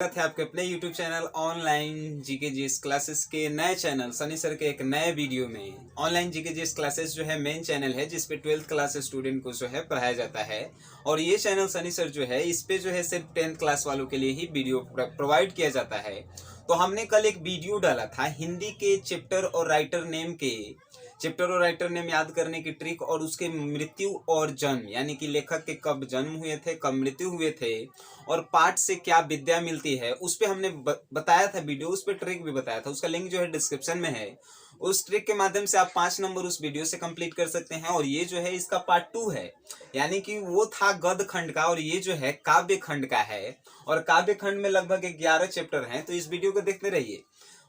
स्वागत है आपके अपने YouTube channel online GKGS classes के नए चैनल सनी सर के एक नए वीडियो में। ऑनलाइन जीकेजीएस क्लासेस जो है मेन चैनल है जिस पे 12th क्लास स्टूडेंट को जो है पढ़ाया जाता है। और ये चैनल सनी सर जो है इस पे जो है सिर्फ 10th क्लास वालों के लिए ही वीडियो प्रोवाइड किया जाता है। तो हमने कल एक वीडियो डाला था हिंदी के चैप्टर और राइटर नेम याद करने की ट्रिक और उसके मृत्यु और जन्म यानी कि लेखक के कब जन्म हुए थे, कब मृत्यु हुए थे और पाठ से क्या विद्या मिलती है, उस पे हमने बताया था वीडियो, उस पे ट्रिक भी बताया था। उसका लिंक जो है डिस्क्रिप्शन में है। उस ट्रिक के माध्यम से आप 5 नंबर उस वीडियो से कंप्लीट कर सकते हैं। और ये जो है इसका पार्ट 2 है, यानी कि वो था गद्य खंड का और ये जो है काव्य खंड का है। और काव्य खंड में लगभग 11 चैप्टर हैं। तो इस वीडियो को देखते रहिए।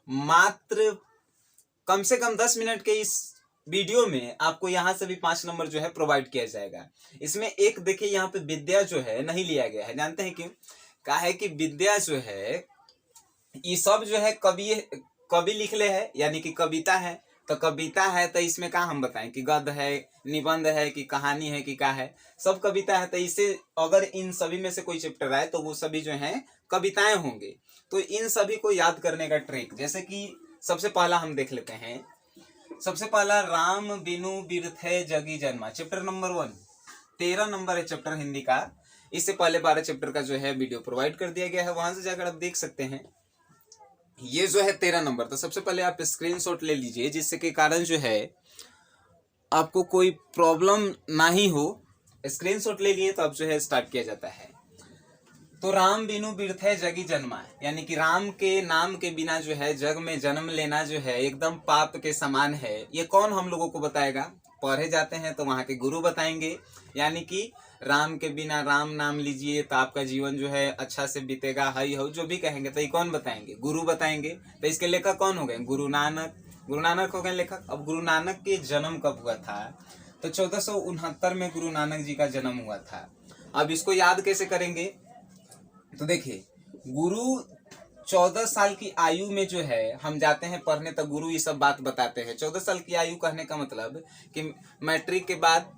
मात्र कम से कम 10 मिनट के इस वीडियो में आपको यहाँ से भी 5 नंबर जो है प्रोवाइड किया जाएगा। इसमें एक देखिए यहाँ पे विद्या जो है नहीं लिया गया है। जानते हैं क्यों? कहा है कि विद्या जो है ये सब जो है कवि लिख ले है, यानी कि कविता है। तो कविता है तो इसमें क्या हम बताएं कि गद्य है, निबंध है कि कहानी है कि क्या है, सब कविता है। तो इसे अगर इन सभी में से कोई चैप्टर आए तो वो सभी जो है कविताएं होंगे। तो इन सभी को याद करने का ट्रिक, जैसे कि सबसे पहला हम देख लेते हैं। सबसे पहला राम बिनु बिरथे जगी जन्मा, चैप्टर नंबर 1, 13 नंबर है चैप्टर हिंदी का। इससे पहले 12 चैप्टर का जो है वीडियो प्रोवाइड कर दिया गया है, वहां से जाकर आप देख सकते हैं। ये जो है 13 नंबर। तो सबसे पहले आप स्क्रीनशॉट ले लीजिए जिससे के कारण जो है आपको कोई प्रॉब्लम ना ही हो। स्क्रीनशॉट ले लिए तो अब जो है स्टार्ट किया जाता है। तो राम बिनु बिरथे जगी जन्मा, यानी कि राम के नाम के बिना जो है जग में जन्म लेना जो है एकदम पाप के समान है। ये कौन हम लोगों को बताएगा? पढ़े जाते हैं तो वहां के गुरु बताएंगे। यानी कि राम के बिना राम नाम लीजिए तो आपका जीवन जो है अच्छा से बीतेगा, हई हो जो भी कहेंगे। तो ये कौन बताएंगे? गुरु बताएंगे। तो इसके लेखक कौन हो गए? गुरु नानक हो गए लेखक। अब गुरु नानक के जन्म कब हुआ था? तो 1469 में गुरु नानक जी का जन्म हुआ था। अब इसको याद कैसे करेंगे? तो देखिए, गुरु 14 साल की आयु में जो है हम जाते हैं पढ़ने, तो गुरु ये सब बात बताते हैं। 14 साल की आयु कहने का मतलब कि मैट्रिक के बाद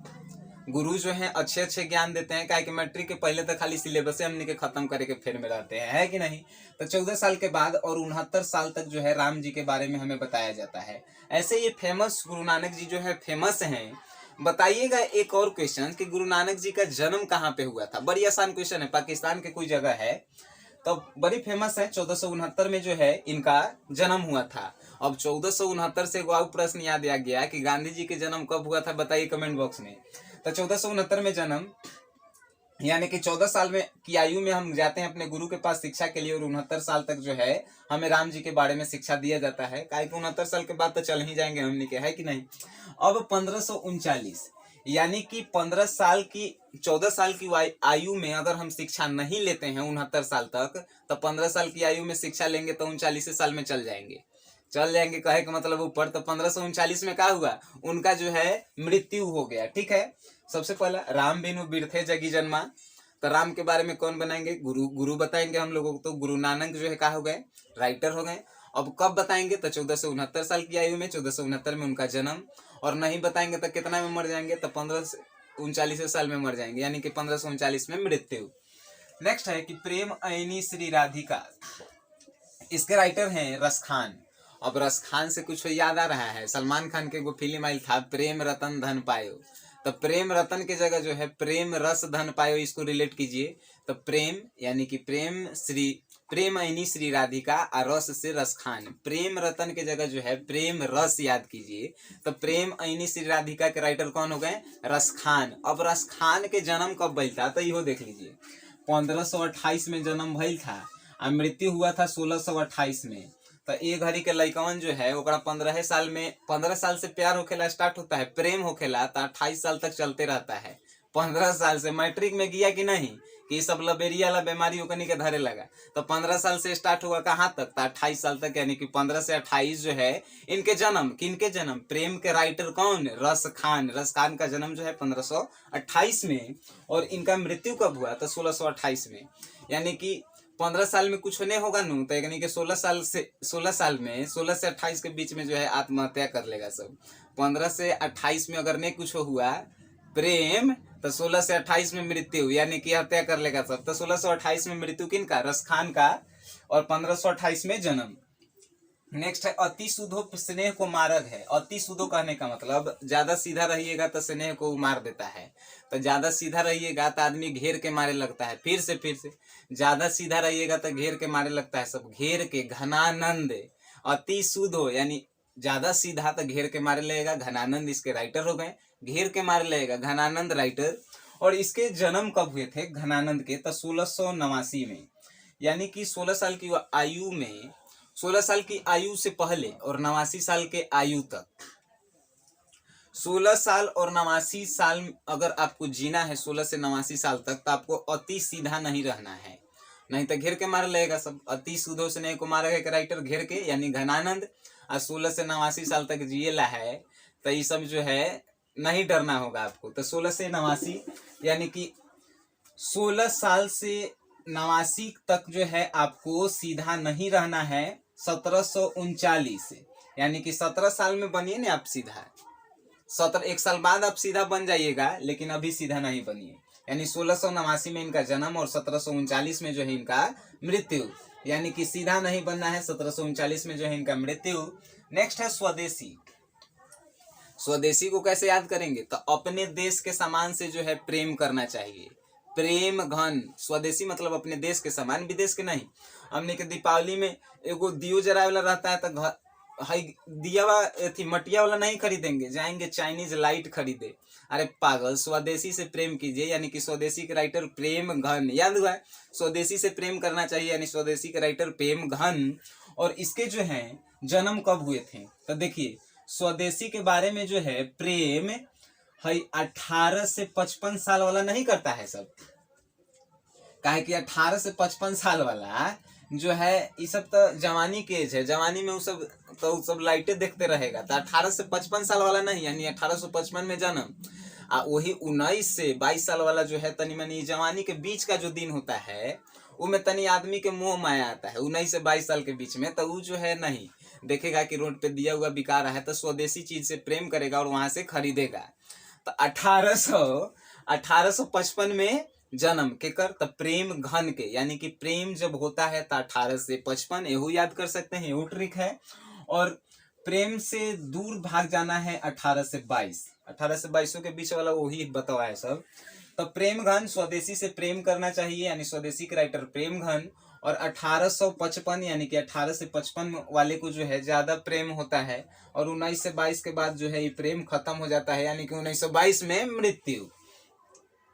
गुरु जो है अच्छे ज्ञान देते हैं। क्या कि मैट्रिक के पहले तो खाली सिलेबस हमने के खत्म करे के फेर में रहते हैं, है कि नहीं? तो 14 साल के बाद और 69 साल तक जो है राम जी के बारे में हमें बताया जाता है। ऐसे ये फेमस गुरु नानक जी जो है फेमस हैं। बताइएगा एक और क्वेश्चन कि गुरु नानक जी का जन्म कहाँ पे हुआ था? बड़ी आसान क्वेश्चन है। पाकिस्तान के कोई जगह है तो बड़ी फेमस है। 1469 में जो है इनका जन्म हुआ था। अब 1469 से एक प्रश्न याद आ गया कि गांधी जी के जन्म कब हुआ था, बताइए कमेंट बॉक्स में। तो 1469 में जन्म, यानी कि 14 साल में की आयु में हम जाते हैं अपने गुरु के पास शिक्षा के लिए और 69 साल तक जो है हमें राम जी के बारे में शिक्षा दिया जाता है। काहे कि 69 साल के बाद तो चल ही जाएंगे हमने के, है कि नहीं? अब 1539, यानी कि 15 साल की 14 साल की आयु में अगर हम शिक्षा नहीं लेते हैं 69 साल तक, तो 15 साल की आयु में शिक्षा लेंगे तो 39 साल में चल जाएंगे। कहे का मतलब ऊपर। तो 1539 में क्या हुआ? उनका जो है मृत्यु हो गया। ठीक है। सबसे पहला राम बिनु बिरथे जगी जन्मा। तो राम के बारे में कौन बनाएंगे? गुरु बताएंगे हम लोगों को। तो गुरु नानक जो है क्या हो गए? राइटर हो गए। अब कब बताएंगे? तो 1469 साल की आयु में, 1469 में उनका जन्म। और नहीं बताएंगे तो कितना में मर जाएंगे? तो 1539 साल में मर जाएंगे, यानी कि 1539 में मृत्यु। नेक्स्ट है कि प्रेम ऐनी श्री राधिका। इसके राइटर हैं रस खान। अब रस खान से कुछ याद आ रहा है? सलमान खान के वो फिल्म आई था प्रेम रतन धन पायो। तो प्रेम रतन के जगह जो है प्रेम रस धन पायो, इसको रिलेट कीजिए। तो प्रेम यानी कि प्रेम ऐनी श्री राधिका और रस से रस खान। प्रेम रतन के जगह जो है प्रेम रस याद कीजिए। तो प्रेम ऐनी श्री राधिका के राइटर कौन हो गए? रस खान। अब रस खान के जन्म कब भइल था? तो इहो देख लीजिए। 1528 में जन्म भइल था और मृत्यु हुआ था 1628 में। तो एक घड़ी के लड़कवन जो है ओकरा 15 साल में, 15 साल से प्यार होखेला स्टार्ट होता है, प्रेम होखेला तो 28 साल तक चलते रहता है। 15 साल से मैट्रिक में गया कि नहीं कि सब लबेरिया वाला बीमारी ओकनी के धरे लगा। तो 15 साल से स्टार्ट हुआ कहाँ तक? तो 28 साल तक, यानी कि 15 से 28 जो है इनके जन्म। किनके जन्म? प्रेम के राइटर कौन? रस खान। रस खान का जन्म जो है 1528 में और इनका मृत्यु कब हुआ? तो 1628 में। यानी कि 15 साल में कुछ नहीं होगा नू, तो यानी कि 16 साल से 16 से 28 के बीच में जो है आत्महत्या कर लेगा सब। 15 से 28 में अगर नहीं कुछ हुआ प्रेम, तो 16 से 28 में मृत्यु, यानी कि हत्या कर लेगा सब। तो 1628 में मृत्यु किनका? रस खान का और 1528 में जन्म। नेक्स्ट है अति सुधो स्नेह को मारग है। अति सुधो कहने का मतलब ज्यादा सीधा रहिएगा तो स्नेह को मार देता है, तो ज्यादा सीधा रहिएगा तो आदमी घेर के मारे लगता है। फिर से ज्यादा सीधा रहिएगा तो घेर के मारे लगता है, सब घेर के। घनानंद, अति सुधो यानी ज्यादा सीधा तो घेर के मारे लगेगा। घनानंद इसके राइटर हो गए, घेर के मारे लगेगा, घनानंद राइटर। और इसके जन्म कब हुए थे घनानंद के? तो 1689 में, यानी कि 16 साल की आयु में, 16 साल की आयु से पहले और 89 साल के आयु तक। 16 साल और 89 साल अगर आपको जीना है 16 से 89 साल तक, तो आपको अति सीधा नहीं रहना है, नहीं तो घेर के मार लेगा सब। अति सुधो स्नेह को मारेगा एक राइटर घेर के, यानी घनानंद। और 16 से 89 साल तक जिएला है, तो ये सब जो है नहीं डरना होगा आपको। तो 16 से 89 यानी कि 16 साल से 89 तक जो है आपको सीधा नहीं रहना है। 1739 यानी कि 17 साल में बनिए ना आप सीधा, 1 साल बाद आप सीधा बन जाइएगा, लेकिन अभी सीधा नहीं बनिए। यानी 1689 में इनका जन्म और 1739 में जो है इनका मृत्यु, यानी कि सीधा नहीं बनना है। 1739 में जो है इनका मृत्यु। नेक्स्ट है स्वदेशी। स्वदेशी को कैसे याद करेंगे? तो अपने देश के समान से जो है प्रेम करना चाहिए, प्रेम घन। स्वदेशी मतलब अपने देश के समान, विदेश के नहीं। हमने के दीपावली में एगो दियो जराए वाला रहता है, तो दिया थी मटिया वाला नहीं खरीदेंगे, जाएंगे चाइनीज लाइट खरीदे। अरे पागल, स्वदेशी से प्रेम कीजिए। यानी कि स्वदेशी के राइटर प्रेम घन, याद हुआ है? स्वदेशी से प्रेम करना चाहिए, यानी स्वदेशी के राइटर प्रेम घन। और इसके जो है जन्म कब हुए थे? तो देखिए स्वदेशी के बारे में जो है प्रेम है 18 से 55 साल वाला नहीं करता है सब। काहे कि 18 से 55 साल वाला जो है ये सब तो जवानी के एज है, जवानी में वो सब लाइटें देखते रहेगा। तो 18 से 55 साल वाला नहीं, यानी 1855 में जन्म। वही 19 से 22 साल वाला जो है तनी मनी जवानी के बीच का जो दिन होता है, वो में तनी आदमी के मोह माया आता है 19 से 22 साल के बीच में। तो वो जो है नहीं देखेगा कि रोड पे दिया हुआ बिका रहा है, तो स्वदेशी चीज से प्रेम करेगा और वहां से खरीदेगा। तो 1855 में जन्म के कर, तो प्रेम घन के, यानी कि प्रेम जब होता है तो 18 से 55, एहू याद कर सकते हैं, एहू ट्रिक है। और प्रेम से दूर भाग जाना है 18 से 22, 18 से 22 के बीच वाला वही बताया है सब। तो प्रेम घन, स्वदेशी से प्रेम करना चाहिए, यानी स्वदेशी के राइटर प्रेम घन। और 1855 यानी कि 18 से 55 वाले को जो है ज्यादा प्रेम होता है, और 19 से 22 के बाद जो है ये प्रेम खत्म हो जाता है, यानी कि 1922 में मृत्यु।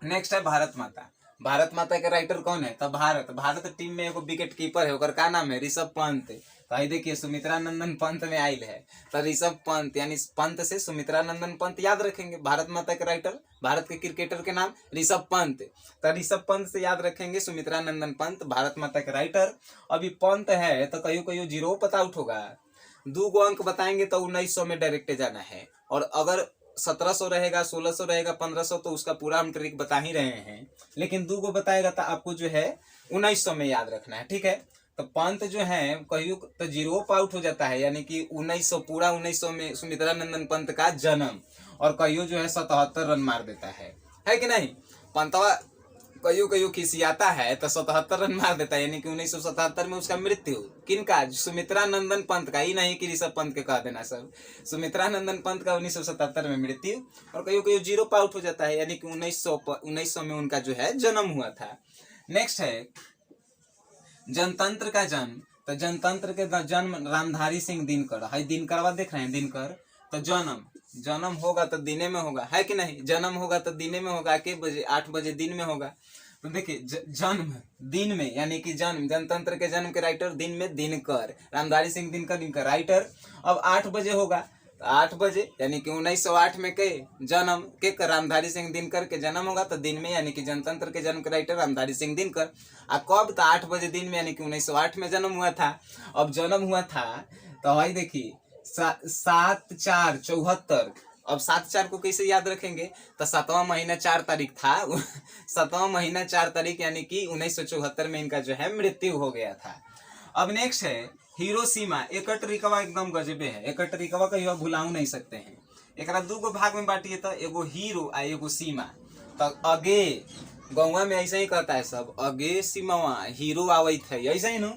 नेक्स्ट है भारत माता। भारत माता के राइटर कौन है? तो भारत टीम में एगो विकेट कीपर है, ओकर का नाम है? ऋषभ पंत। तो देखिए सुमित्रा नंदन पंत में आयल है, तो ऋषभ पंत, यानी पंत से सुमित्रा नंदन पंत याद रखेंगे। भारत माता के राइटर, भारत के क्रिकेटर के नाम ऋषभ पंत, तो ऋषभ पंत से याद रखेंगे सुमित्रा नंदन पंत, भारत माता के राइटर। अभी पंत है तो कहीं जीरो पता उठ होगा, 2 अंक बताएंगे तो 1900 में डायरेक्ट जाना है। और अगर 1700 रहेगा, 1600 रहेगा, 1500, तो उसका पूरा हम ट्रिक बता ही रहे हैं, लेकिन 2 को बताएगा तो आपको जो है 1900 में याद रखना है, ठीक है। तो पंत जो है कहियो तो जीरो आउट हो जाता है, यानी कि 1900, पूरा 1900 में सुमित्रा नंदन पंत का जन्म। और कहियो जो है 77 रन मार देता है कि नहीं? पंतवा कहियो खिसियाता है तो 77 रन मार देता है, यानी कि 1977 में उसका मृत्यु। किनका? सुमित्रा नंदन पंत का, ही नहीं कि ऋषभ पंत के कह देना सब। सुमित्रा नंदन पंत का 1977 में मृत्यु, और कहियो जीरो आउट हो जाता है, यानी कि 1900 में उनका जो है जन्म हुआ था। नेक्स्ट है जनतंत्र का जन्म। तो जनतंत्र के जन्म रामधारी सिंह दिनकर है। दिनकरवा देख रहे हैं, दिनकर। तो जन्म होगा तो दिने में होगा, है कि नहीं? जन्म होगा तो दिने में होगा, के बजे? 8 बजे दिन में होगा। तो देखिए जन्म दिन में, यानी कि जन्म, जनतंत्र के जन्म के राइटर दिन में दिनकर, रामधारी सिंह दिनकर राइटर। अब 8 बजे होगा, तो 8 बजे यानी कि 1908 में के जन्म के रामधारी सिंह दिनकर के जन्म होगा, तो दिन में, यानी कि जनतंत्र के जन्म के राइटर रामधारी सिंह दिनकर। कब? तो 8 बजे दिन में, यानी कि 1908 में जन्म हुआ था। अब जन्म हुआ था तो भाई देखिए 7/4/74। अब 7/4 को कैसे याद रखेंगे? तो 7वां महीना 4 तारीख था 7वां महीना 4 तारीख, यानी कि 1974 में इनका जो है मृत्यु हो गया था। अब नेक्स्ट है हिरोशिमा। एक ट्रिकवा एकदम गजबे है, एक ट्रिकवा कहियो भुलाऊ नहीं सकते हैं। एक 2 भाग में बांटिए, तो एगो हीरो आ एगो सीमा। तो अगे गौवा में ऐसे ही कहता है सब, अगे सीमावा हीरो आवत है, ऐसे ही नु।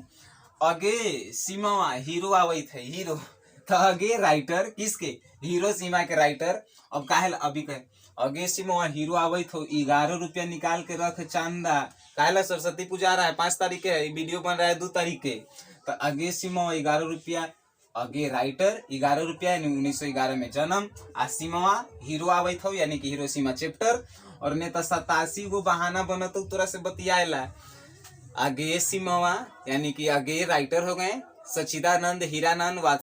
अगे सीमा हीरो आवत है हीरो, तो अगे राइटर किसके, हीरो सीमा के राइटर। अब काहे अभी कहे अगे सीमा हीरो आवत हो, 11 रुपया निकाल के रख चांदा। काहेला सरस्वती पूजा आ रहा है, 5 तारीख के, वीडियो बन रहा है 2 तारीख के। तो अगे सीमा 11 रुपया, अगे राइटर 11 रुपया यानी 1911 में जन्म। आ सीमा हीरो आवत हो यानी कि हिरोशिमा चैप्टर। और ने तो 87 गो बहाना बनत तोरा से बतियाला। आगे सीमा यानी कि आगे राइटर हो गए सचिदानंद हीरानंद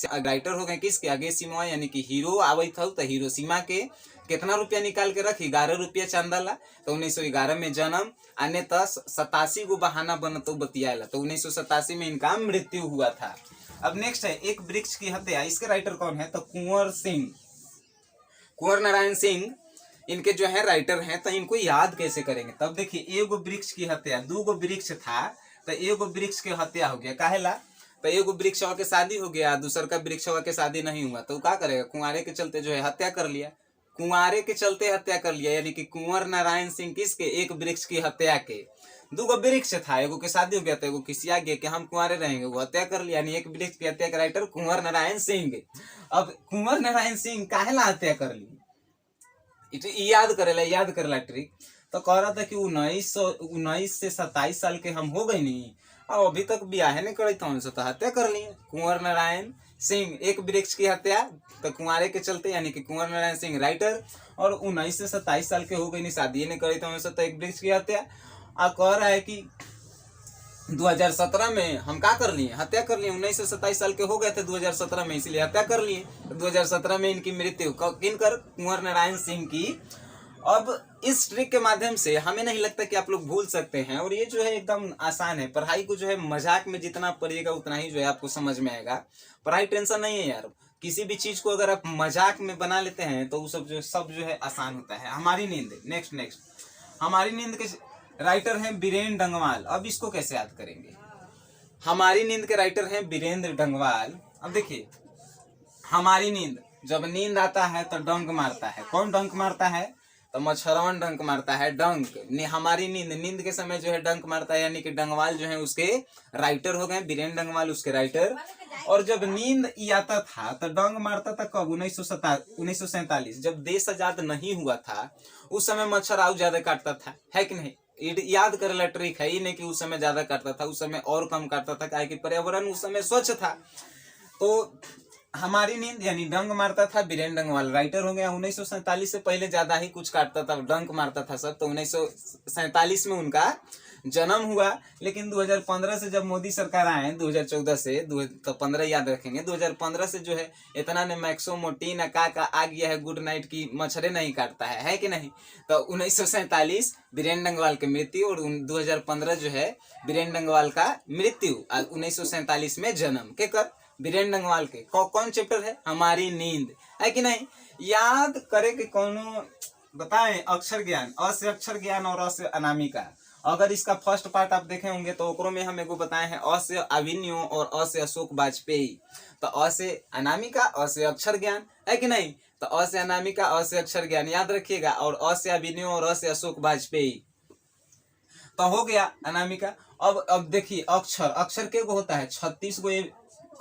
राइटर हो गए किसके, आगे सीमा यानी कि हीरो आवत हो तो हिरोशिमा के। कितना रुपया निकाल के रख, 11 रुपया चंदा ला। तो 1911 में जन्म। आने तो 87 गो बहाना बनत बतियाला। तो 1987 में इनका मृत्यु हुआ था। अब नेक्स्ट है एक वृक्ष की हत्या। इसके राइटर कौन है, तो कुंवर सिंह, कुंवर नारायण सिंह इनके जो है राइटर हैं। तो इनको याद कैसे करेंगे, तब देखिए एगो वृक्ष की हत्या, 2 गो वृक्ष था तो एगो वृक्ष की हत्या हो गया। काहेला, तो एगो वृक्ष के शादी हो गया, दूसर का वृक्ष के शादी नहीं हुआ, तो क्या करेगा, कुंवारे के चलते जो है हत्या कर लिया। कुंवारे के चलते हत्या कर लिया यानी कि कुंवर नारायण सिंह किसके, एक वृक्ष की हत्या के। 2 गो वृक्ष था, एगो के शादी हो गया तो एगो किसी आगे कि हम कुंवारे रहेंगे, वो हत्या कर लिया यानी एक वृक्ष की हत्या का राइटर कुंवर नारायण सिंह। अब कुंवर नारायण सिंह काहेला हत्या कर ली, याद करेला ट्रिक। तो कह रहा था कि 19 से 27 साल के हम हो गए नहीं और अभी तक ब्याह नहीं करे, तो हत्या कर लिए। कुंवर नारायण सिंह एक वृक्ष की हत्या, तो कुंवारे के चलते यानी कि कुंवर नारायण सिंह राइटर। और 19 से 27 साल के हो गए नहीं, शादी नहीं करे तो एक वृक्ष की हत्या। और कह रहा है कि 2017 में हम क्या कर लिए, हत्या कर लिए। 19 से 27 साल के हो गए थे 2017 में, इसलिए हत्या कर लिए। 2017 में इनकी मृत्यु किनकर, कुंवर नारायण सिंह की। अब इस ट्रिक के माध्यम से हमें नहीं लगता कि आप लोग भूल सकते हैं। और ये जो है एकदम आसान है, पढ़ाई को जो है मजाक में जितना पढ़िएगा उतना ही जो है आपको समझ में आएगा। पढ़ाई टेंशन नहीं है यार, किसी भी चीज को अगर आप मजाक में बना लेते हैं तो वो सब जो है आसान होता है। हमारी नींद, नेक्स्ट हमारी नींद के राइटर हैं बीरेन डंगवाल। अब इसको कैसे याद करेंगे, हमारी नींद के राइटर हैं बीरेंद्र डंगवाल। अब देखिए हमारी नींद, जब नींद आता है तो डंक मारता है। कौन डंक मारता है, तो मच्छरवन डंक मारता है, डंक। हमारी नींद के समय जो है डंक मारता है यानी कि डंगवाल जो है उसके राइटर हो गए, बीरेंद्र डंगवाल उसके राइटर। और जब नींद आता था तो डंक मारता था कब, 1947, जब देश आजाद नहीं हुआ था। उस समय मच्छर आउ ज्यादा काटता था, है कि नहीं, याद करेला ट्रिक है। ये नहीं कि उस समय ज्यादा काटता था, उस समय और कम काटता था, क्या कि पर्यावरण उस समय स्वच्छ था। तो हमारी नींद यानी डंक मारता था, बीरेंद्र डंगवाल राइटर हो गया। 1947 से पहले ज्यादा ही कुछ काटता था, डंक मारता था सब। तो 1947 में उनका जन्म हुआ। लेकिन 2015 से जब मोदी सरकार आए, 2014 से तो 15 याद रखेंगे, 2015 से जो है इतना ने मैक्सो मोटीन का आ गया है, गुड नाइट की मच्छरे नहीं काटता है कि नहीं। तो 1947 बीरेंद्र डंगवाल की मृत्यु और 2015 जो है बीरेंद्र डंगवाल का मृत्यु। 1947 में जन्म के कर बीरेंद्र डंगवाल के। कौन चैप्टर है, हमारी नींद, है कि नहीं। याद करे कि कौन बताएं, अक्षर ज्ञान, अ से अक्षर ज्ञान और अ से अनामिका। अगर इसका फर्स्ट पार्ट आप देखे होंगे तो ओकरो में हम एगो बताए हैं, अ से अभिनयो और अ से अशोक वाजपेयी। तो अ से अनामिका, अ से अक्षर ज्ञान, है कि नहीं। तो अ से अनामिका, अ से अक्षर ज्ञान याद रखिएगा, और अ से अभिनयो और अ से अशोक वाजपेयी। तो हो गया अनामिका। अब देखिए अक्षर के गो होता है 36 गो,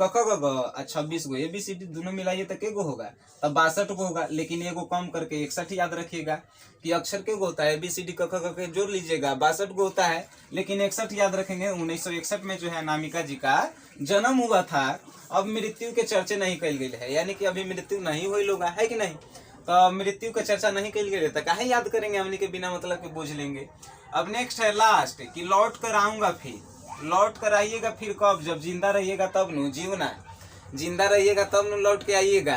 क ख ग घ 26 गो, ABCD दोनों मिलाइए तो के गो होगा, तब 62 गो होगा। लेकिन एगो कम करके 61 याद रखिएगा कि अक्षर के गो होता है, ABCD क ख ग के जोड़ लीजिएगा, 62 गो होता है। लेकिन 61 याद रखेंगे। 1961 में जो है अनामिका जी का जन्म हुआ था। अब मृत्यु के चर्चे नहीं कल गई है, यानी कि अभी मृत्यु नहीं हुई लोग, है कि नहीं। तो मृत्यु का चर्चा नहीं कल गई तो काहे याद करेंगे, हमने के बिना मतलब के बोझ लेंगे। अब नेक्स्ट है लास्ट कि लौट कर आऊंगा फिर। लौट कर आइएगा फिर कब, जब जिंदा रहिएगा तब नु, जीवना जिंदा रहिएगा तब नु लौट के आइएगा,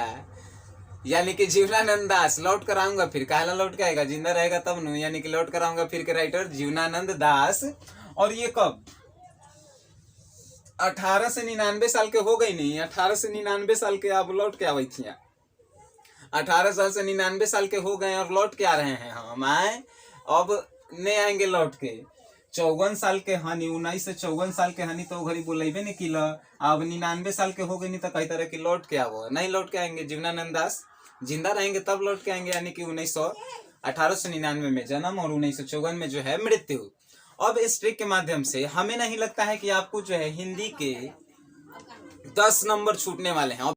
यानी कि जीवनानंद दास। लौट कर आऊंगा फिर, काहेला लौट के आएगा, जिंदा रहेगा तब नु, यानी कि लौट कर आऊंगा फिर के राइटर जीवनानंद दास। और ये कब, 18 से 99 साल के हो गई नहीं, 18 से 99 साल के आप लौट के आवे थी। 18 साल से 99 साल के हो गए और लौट के आ रहे हैं हम आए, अब नहीं आएंगे लौट के। 54 साल के हनी, 19 से 54 साल के हनी तो घड़ी बोलेबे नहीं किला। अब 99 साल के हो गए नहीं तो कहता रहे कि लौट के आओ, नहीं लौट के आएंगे। जीवनानंद दास जिंदा रहेंगे तब लौट के आएंगे, यानी कि 1899 में जन्म और 1954 में जो है मृत्यु। अब इस ट्रिक के माध्यम से हमें नहीं लगता है कि आपको जो है हिंदी के 10 नंबर छूटने वाले हैं।